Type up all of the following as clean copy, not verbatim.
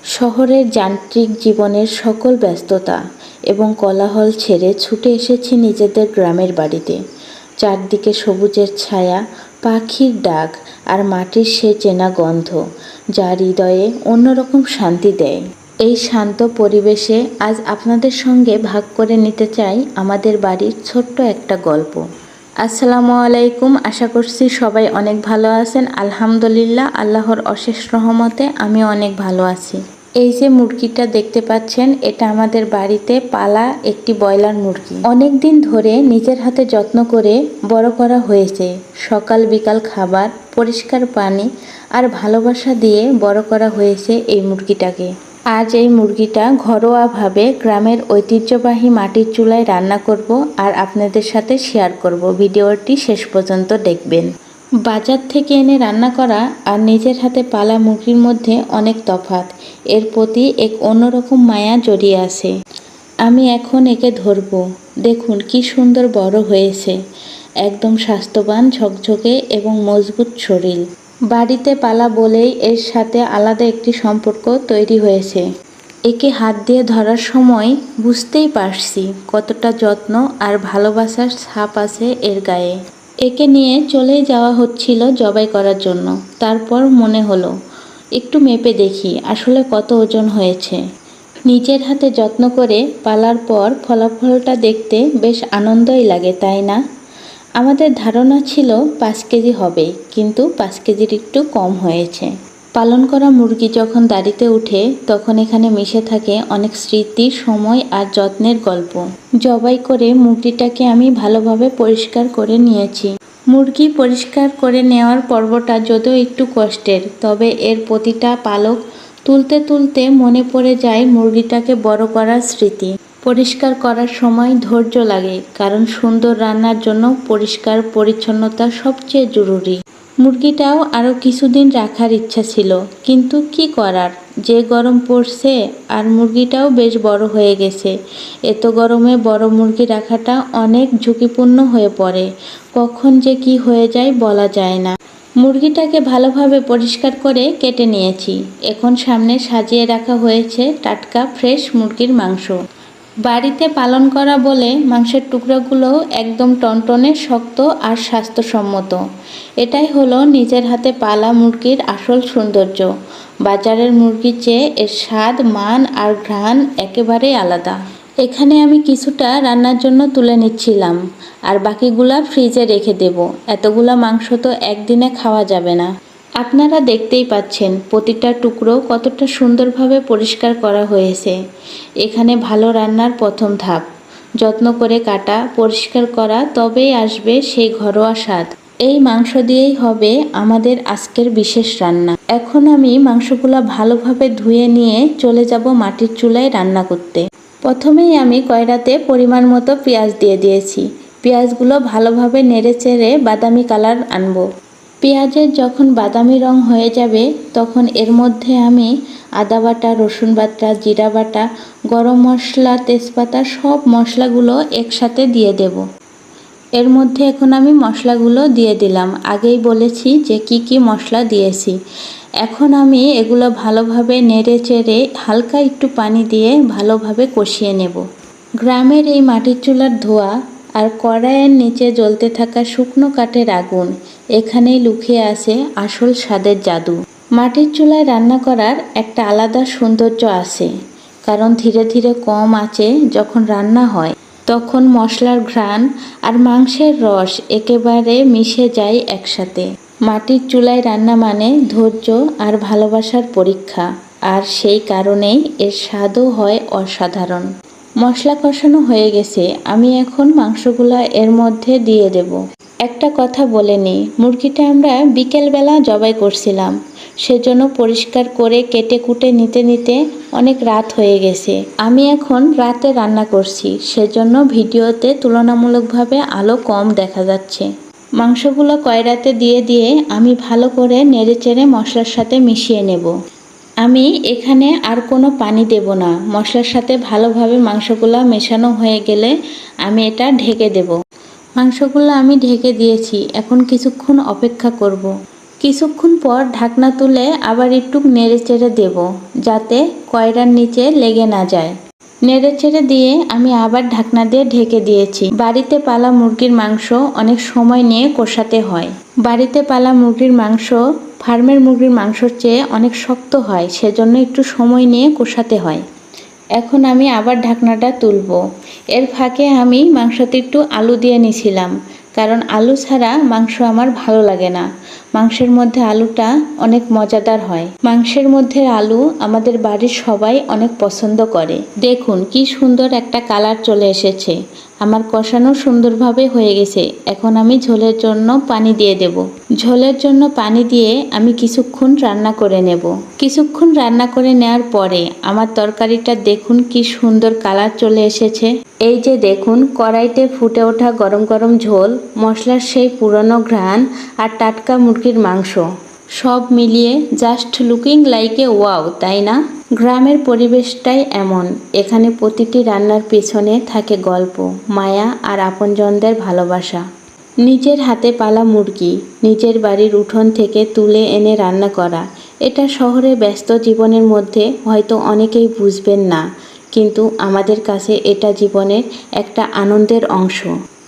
শহরের যান্ত্রিক জীবনের সকল ব্যস্ততা এবং কোলাহল ছেড়ে ছুটে এসেছি নিজেদের গ্রামের বাড়িতে। চারদিকে সবুজের ছায়া, পাখির ডাক আর মাটির সে চেনা গন্ধ, যা হৃদয়ে অন্যরকম শান্তি দেয়। এই শান্ত পরিবেশে আজ আপনাদের সঙ্গে ভাগ করে নিতে চাই আমাদের বাড়ির ছোট্ট একটা গল্প। আসসালামু আলাইকুম, আশা করছি সবাই অনেক ভালো আছেন। আলহামদুলিল্লাহ, আল্লাহর অশেষ রহমতে আমি অনেক ভালো আছি। এই যে মুরগিটা দেখতে পাচ্ছেন, এটা আমাদের বাড়িতে পালা একটি ব্রয়লার মুরগি। অনেক দিন ধরে নিজের হাতে যত্ন করে বড় করা হয়েছে। সকাল বিকাল খাবার, পরিষ্কার পানি আর ভালোবাসা দিয়ে বড় করা হয়েছে এই মুরগিটাকে। আজ এই মুরগিটা ঘরোয়াভাবে গ্রামের ঐতিহ্যবাহী মাটির চুলায় রান্না করব আর আপনাদের সাথে শেয়ার করব। ভিডিওটি শেষ পর্যন্ত দেখবেন। বাজার থেকে এনে রান্না করা আর নিজের হাতে পালা মুরগির মধ্যে অনেক তফাৎ। এর প্রতি এক অন্যরকম মায়া জড়িয়ে আছে। আমি এখন একে ধরব। দেখুন কি সুন্দর বড় হয়েছে, একদম স্বাস্থ্যবান, ঝকঝকে এবং মজবুত শরীর। বাড়িতে পালা বলেই এর সাথে আলাদা একটি সম্পর্ক তৈরি হয়েছে। একে হাত দিয়ে ধরার সময় বুঝতেই পারছি কতটা যত্ন আর ভালোবাসার ছাপ আছে এর গায়ে। একে নিয়ে চলেই যাওয়া হচ্ছিল জবাই করার জন্য। তারপর মনে হলো একটু মেপে দেখি আসলে কত ওজন হয়েছে। নিজের হাতে যত্ন করে পালার পর ফলাফলটা দেখতে বেশ আনন্দই লাগে, তাই না? আমাদের ধারণা ছিল 5 কেজি হবে, কিন্তু 5 কেজির একটু কম হয়েছে। পালন করা মুরগি যখন দাড়িতে উঠে তখন এখানে মিশে থাকে অনেক স্মৃতি, সময় আর যত্নের গল্প। জবাই করে মুরগিটাকে আমি ভালোভাবে পরিষ্কার করে নিয়েছি। মুরগি পরিষ্কার করে নেওয়ার পর্বটা যদিও একটু কষ্টের, তবে এর প্রতিটা পালক তুলতে তুলতে মনে পড়ে যায় মুরগিটাকে বড় করার স্মৃতি। পরিষ্কার করার সময় ধৈর্য লাগে, কারণ সুন্দর রান্নার জন্য পরিষ্কার পরিচ্ছন্নতা সবচেয়ে জরুরি। মুরগিটাও আরও কিছুদিন রাখার ইচ্ছা ছিল, কিন্তু কি করার, যে গরম পড়ছে আর মুরগিটাও বেশ বড় হয়ে গেছে। এত গরমে বড় মুরগি রাখাটা অনেক ঝুঁকিপূর্ণ হয়ে পড়ে। কখন যে কি হয়ে যায় বলা যায় না। মুরগিটাকে ভালোভাবে পরিষ্কার করে কেটে নিয়েছি। এখন সামনে সাজিয়ে রাখা হয়েছে টাটকা ফ্রেশ মুরগির মাংস। বাড়িতে পালন করা বলে মাংসের টুকরোগুলোও একদম টনটনে, শক্ত আর স্বাস্থ্যসম্মত। এটাই হলো নিজের হাতে পালা মুরগির আসল সৌন্দর্য। বাজারের মুরগির চেয়ে এর স্বাদ, মান আর ঘ্রাণ একেবারেই আলাদা। এখানে আমি কিছুটা রান্নার জন্য তুলে নিচ্ছিলাম, আর বাকিগুলা ফ্রিজে রেখে দেব। এতগুলা মাংস তো একদিনে খাওয়া যাবে না। আপনারা দেখতেই পাচ্ছেন প্রতিটা টুকরো কতটা সুন্দরভাবে পরিষ্কার করা হয়েছে। এখানে ভালো রান্নার প্রথম ধাপ যত্ন করে কাটা, পরিষ্কার করা, তবেই আসবে সেই ঘরোয়া স্বাদ। এই মাংস দিয়েই হবে আমাদের আজকের বিশেষ রান্না। এখন আমি মাংসগুলা ভালোভাবে ধুয়ে নিয়ে চলে যাব মাটির চুলায় রান্না করতে। প্রথমেই আমি কড়াইতে পরিমাণ মতো পেঁয়াজ দিয়ে দিয়েছি। পেঁয়াজগুলো ভালোভাবে নেড়ে চেড়ে বাদামি কালার আনবো। পেঁয়াজের যখন বাদামি রং হয়ে যাবে তখন এর মধ্যে আমি আদা বাটা, রসুন বাটা, জিরা বাটা, গরম মশলা, তেজপাতা সব মশলাগুলো একসাথে দিয়ে দেব। এর মধ্যে এখন আমি মশলাগুলো দিয়ে দিলাম। আগেই বলেছি যে কি কি মশলা দিয়েছি। এখন আমি এগুলো ভালোভাবে নেড়ে চেড়ে হালকা একটু পানি দিয়ে ভালোভাবে কষিয়ে নেব। গ্রামের এই মাটির চুলার ধোঁয়া আর কড়াইয়ের নিচে জ্বলতে থাকা শুকনো কাঠের আগুন, এখানেই লুকিয়ে আছে আসল স্বাদের জাদু। মাটির চুলায় রান্না করার একটা আলাদা সৌন্দর্য আছে, কারণ ধীরে ধীরে কম আঁচে যখন রান্না হয় তখন মশলার ঘ্রাণ আর মাংসের রস একেবারে মিশে যায় একসাথে। মাটির চুলায় রান্না মানে ধৈর্য আর ভালোবাসার পরীক্ষা, আর সেই কারণেই এর স্বাদও হয় অসাধারণ। মশলা কষানো হয়ে গেছে, আমি এখন মাংসগুলা এর মধ্যে দিয়ে দেব। একটা কথা বলে নিই, মুরগিটা আমরা বিকেলবেলা জবাই করছিলাম, সেজন্য পরিষ্কার করে কেটে কুটে নিতে নিতে অনেক রাত হয়ে গেছে। আমি এখন রাতে রান্না করছি, সেজন্য ভিডিওতে তুলনামূলকভাবে আলো কম দেখা যাচ্ছে। মাংসগুলো কড়াইতে দিয়ে দিয়ে আমি ভালো করে নেড়েচেড়ে মশলার সাথে মিশিয়ে নেব। আমি এখানে আর কোনো পানি দেব না। মশলার সাথে ভালোভাবে মাংসগুলো মেশানো হয়ে গেলে আমি এটা ঢেকে দেব। মাংসগুলো আমি ঢেকে দিয়েছি, এখন কিছুক্ষণ অপেক্ষা করব। কিছুক্ষণ পর ঢাকনা তুলে আবার একটু নেড়ে চেড়ে দেব, যাতে কয়রার নিচে লেগে না যায়। নেড়ে চেড়ে দিয়ে আমি আবার ঢাকনা দিয়ে ঢেকে দিয়েছি। বাড়িতে পালা মুরগির মাংস অনেক সময় নিয়ে কষাতে হয়। বাড়িতে পালা মুরগির মাংস ফার্মের মুরগির মাংসর চেয়ে অনেক শক্ত হয়, সেজন্য একটু সময় নিয়ে কষাতে হয়। এখন আমি আবার ঢাকনাটা তুলব। এর ফাঁকে আমি মাংসতে একটু আলু দিয়ে নিছিলাম, কারণ আলু ছাড়া মাংস আমার ভালো লাগে না। মাংসের মধ্যে আলুটা অনেক মজাদার হয়। মাংসের মধ্যে আলু আমাদের বাড়ির সবাই অনেক পছন্দ করে। দেখুন কি সুন্দর একটা কালার চলে এসেছে। আমার কষানো সুন্দরভাবে হয়ে গেছে। এখন আমি ঝোলের জন্য পানি দিয়ে দেব। ঝোলের জন্য পানি দিয়ে আমি কিছুক্ষণ রান্না করে নেব। কিছুক্ষণ রান্না করে নেওয়ার পরে আমার তরকারিটা দেখুন কি সুন্দর কালার চলে এসেছে। এই যে দেখুন, কড়াইতে ফুটে ওঠা গরম গরম ঝোল, মশলার সেই পুরনো ঘ্রাণ আর টাটকা মুরগির মাংস, সব মিলিয়ে just looking like a wow, তাই না? গ্রামের পরিবেশটাই এমন। এখানে প্রতিটি রান্নার পেছনে থাকে গল্প, মায়া আর আপনজনদের ভালোবাসা। নিজের হাতে পালা মুরগি নিজের বাড়ির উঠোন থেকে তুলে এনে রান্না করা, এটা শহরে ব্যস্ত জীবনের মধ্যে হয়তো অনেকেই বুঝবেন না, কিন্তু আমাদের কাছে এটা জীবনের একটা আনন্দের অংশ।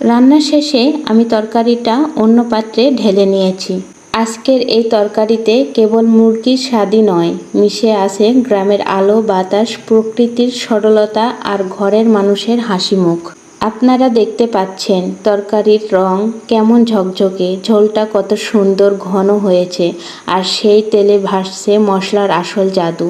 রান্না শেষে আমি তরকারিটা অন্য পাত্রে ঢেলে নিয়েছি। আজকের এই তরকারিতে কেবল মুরগির স্বাদই নয়, মিশে আছে গ্রামের আলো বাতাস, প্রকৃতির সরলতা আর ঘরের মানুষের হাসিমুখ। আপনারা দেখতে পাচ্ছেন তরকারির রং কেমন ঝকঝকে, ঝোলটা কত সুন্দর ঘন হয়েছে, আর সেই তেলে ভাসছে মশলার আসল জাদু।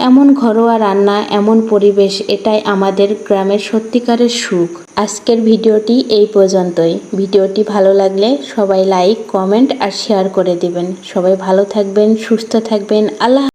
এমন ঘরোয়া রান্না, এমন পরিবেশ, এটাই আমাদের গ্রামের সত্যিকারের সুখ। আজকের ভিডিওটি এই পর্যন্তই। ভিডিওটি ভালো লাগলে সবাই লাইক, কমেন্ট আর শেয়ার করে দিবেন। সবাই ভালো থাকবেন, সুস্থ থাকবেন। আল্লাহ।